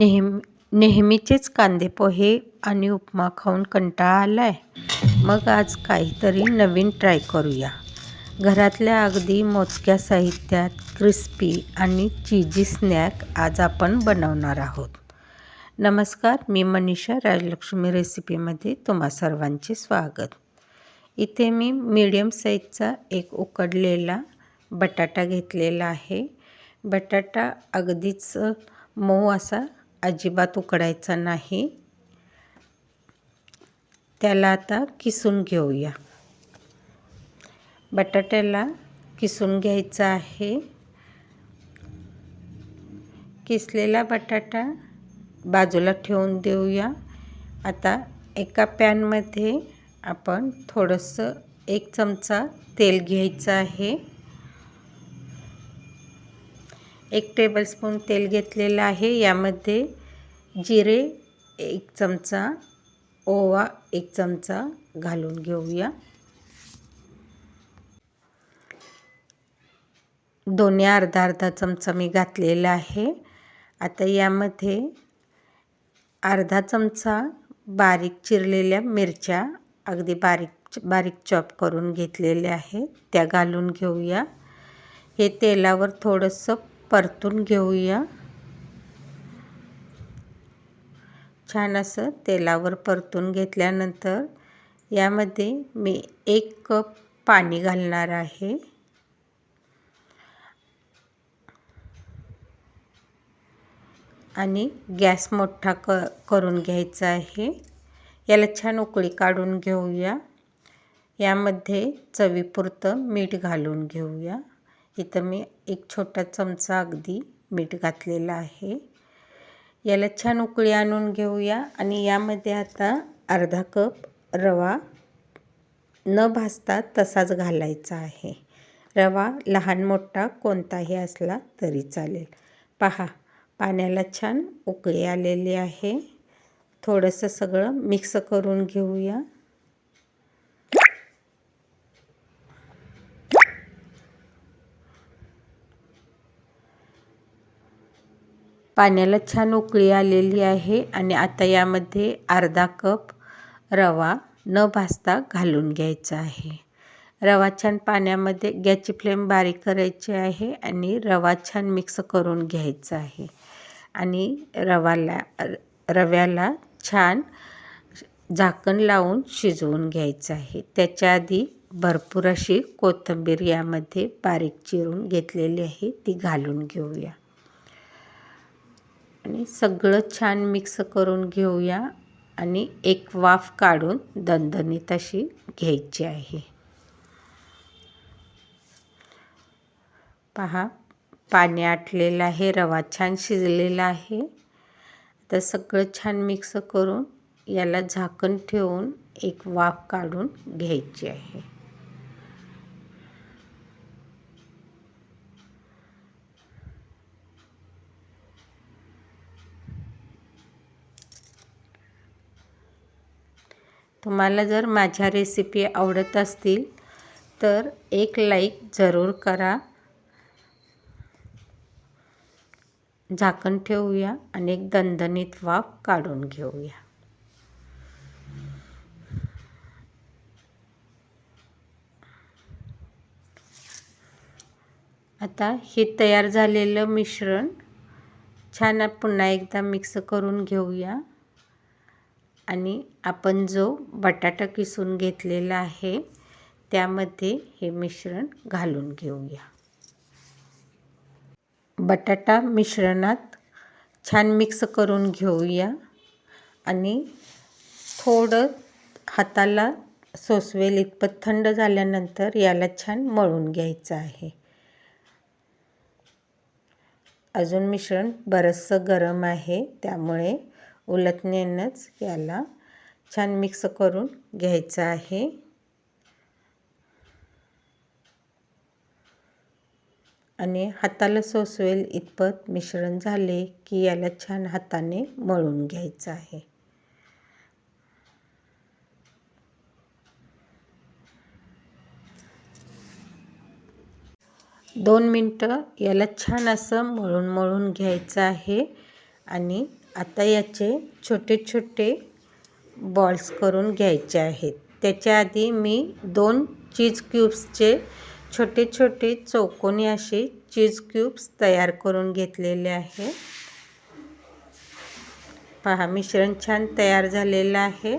नेहमीचेच कांदे पोहे आणि उपमा खाऊन कंटाळा आलाय. मग आज काहीतरी नवीन ट्राय करूया. घरातल्या अगदी मोजक्या साहित्यात क्रिस्पी आणि चीजी स्नॅक आज आपण बनवणार आहोत. नमस्कार, मी मनीषा. राजलक्ष्मी रेसिपीमध्ये तुम्हा सर्वांचे स्वागत. इथे मी मीडियम साईजचा एक उकडलेला बटाटा घेतलेला आहे. बटाटा अगदीच मऊ असा अजिबात उकडायचा नाही. त्याला आता किसून घेऊया. बटाट्याला किसून घ्यायचा आहे. किसलेला बटाटा बाजूला ठेवून देऊया. आता एका पॅनमध्ये आपण थोडंसं 1 चमचा तेल घ्यायचं आहे. 1 टेबलस्पून तेल घेतलेलं आहे. यामध्ये जिरे 1 चमचा, ओवा 1 चमचा घालून घेऊया. दोन्ही अर्धा चमचा मी घातलेला आहे. आता यामध्ये अर्धा चमचा बारीक चिरलेल्या मिरच्या अगदी बारीक चॉप करून घेतलेल्या आहेत, त्या घालून घेऊया. हे तेलावर थोडंसं परतून घेऊया. छान असं तेलावर परतून घेतल्यानंतर यामध्ये मी 1 कप पाणी घालणार आहे. आणि गॅस मोठा करून घ्यायचा आहे. याला छान उकळी काढून घेऊया. यामध्ये चवीपुरतं मीठ घालून घेऊया. इथं मी 1 छोटा चमचा अगदी मीठ घातलेलं आहे. याला छान उकळी आणून घेऊया. आणि यामध्ये आता अर्धा कप रवा न भाजता तसाच घालायचा आहे. रवा लहान मोठा कोणताही असला तरी चालेल. पहा, पाण्याला छान उकळी आलेली आहे. थोडंसं सगळं मिक्स करून घेऊया. पाण्याला छान उकळी आलेली आहे. आणि आता यामध्ये अर्धा कप रवा न भाजता घालून घ्यायचा आहे. रवा छान पाण्यामध्ये गॅसची फ्लेम बारीक करायची आहे आणि रवा छान मिक्स करून घ्यायचा आहे. आणि रव्याला छान झाकण लावून शिजवून घ्यायचं आहे. त्याच्या आधी भरपूर अशी कोथिंबीर यामध्ये बारीक चिरून घेतलेली आहे, ती घालून घेऊया. आणि सगळं छान मिक्स करून घेऊया. आणि एक वाफ काढून दणदणीत अशी घ्यायची आहे. पहा, पाणी आटलेलं आहे, रवा छान शिजलेला आहे. तर सगळं छान मिक्स करून याला झाकण ठेवून एक वाफ काढून घ्यायची आहे. तुम्हाला जर माझ्या रेसिपी आवडत असतील तर एक लाईक जरूर करा. झाकण ठेवूया आणि एक दणदणीत वाफ काढून घेऊया. आता हे तयार झालेलं मिश्रण छान पुन्हा एकदा मिक्स करून घेऊया. आणि आपण जो बटाटा किसून घेतलेला आहे त्यामध्ये हे मिश्रण घालून घेऊया. बटाटा मिश्रणात छान मिक्स करून घेऊया. आणि थोडं हाताला सोसवेल इतपत थंड झाल्यानंतर याला छान मळून घ्यायचं आहे. अजून मिश्रण बरंचसं गरम आहे, त्यामुळे उलटण्यानंच याला छान मिक्स करून घ्यायचं आहे. आणि हाताला सोसवेल इतपत मिश्रण झाले की याला छान हाताने मळून घ्यायचं आहे. 2 मिनटं याला छान असं मळून घ्यायचं आहे. आणि आता याचे छोटे छोटे बॉल्स करून घ्यायचे आहेत. त्याच्या आधी मी 2 चीज क्यूब्सचे छोटे छोटे चौकोनी असे चीज क्यूब्स तयार करून घेतलेले आहे. पहा, मिश्रण छान तयार झालेलं आहे.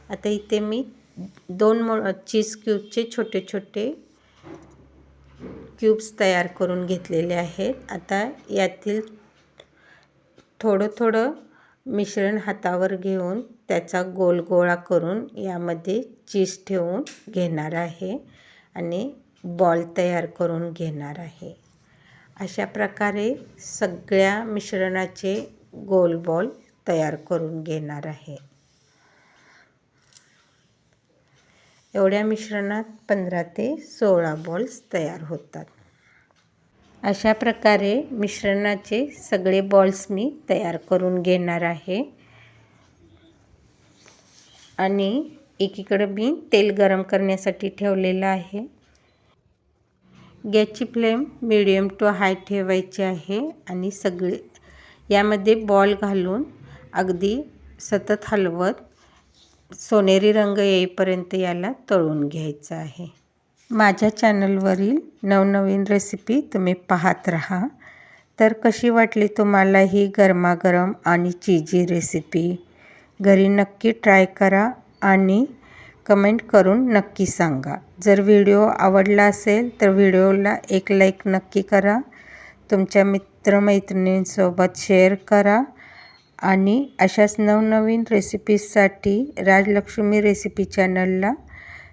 आता इथे मी 2 चीज क्यूबचे छोटे छोटे क्यूब्स तयार करून घेतलेले आहेत. आता यातील थोडं थोडं मिश्रण हातावर घेऊन त्याचा गोल गोळा करून यामध्ये चीज ठेवून घेणार आहे आणि बॉल तयार करून घेणार आहे. अशा प्रकारे सगळ्या मिश्रणाचे गोल बॉल तयार करून घेणार आहे. एवढ्या मिश्रणात 15 ते 16 बॉल्स तयार होतात. अशा प्रकारे मिश्रणाचे सगळे बॉल्स मी तयार करून घेणार आहे. आणि एकीकडे मी तेल गरम करण्यासाठी ठेवलेलं आहे. गॅसची फ्लेम मीडियम टू हाय ठेवायची आहे आणि सगळे यामध्ये बॉल घालून अगदी सतत हलवत सोनेरी रंग येईपर्यंत याला तळून घ्यायचं आहे. माझ्या चॅनलवरील नवनवीन रेसिपी तुम्ही पाहत राहा. तर कशी वाटली तुम्हाला ही गरमागरम आणि चीजी रेसिपी? घरी नक्की ट्राय करा आणि कमेंट करून नक्की सांगा. जर व्हिडिओ आवडला असेल तर व्हिडिओला एक लाईक नक्की करा. तुमच्या मित्रमैत्रिणींसोबत शेअर करा आणि अशाच नवनवीन रेसिपीजसाठी राजलक्ष्मी रेसिपी चॅनलला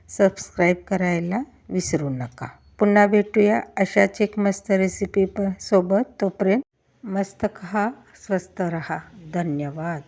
सबस्क्राईब करायला विसरू नका. पुन्हा भेटूया अशाच एक मस्त रेसिपी सोबत. तोपर्यंत मस्त खा, स्वस्त रहा. धन्यवाद.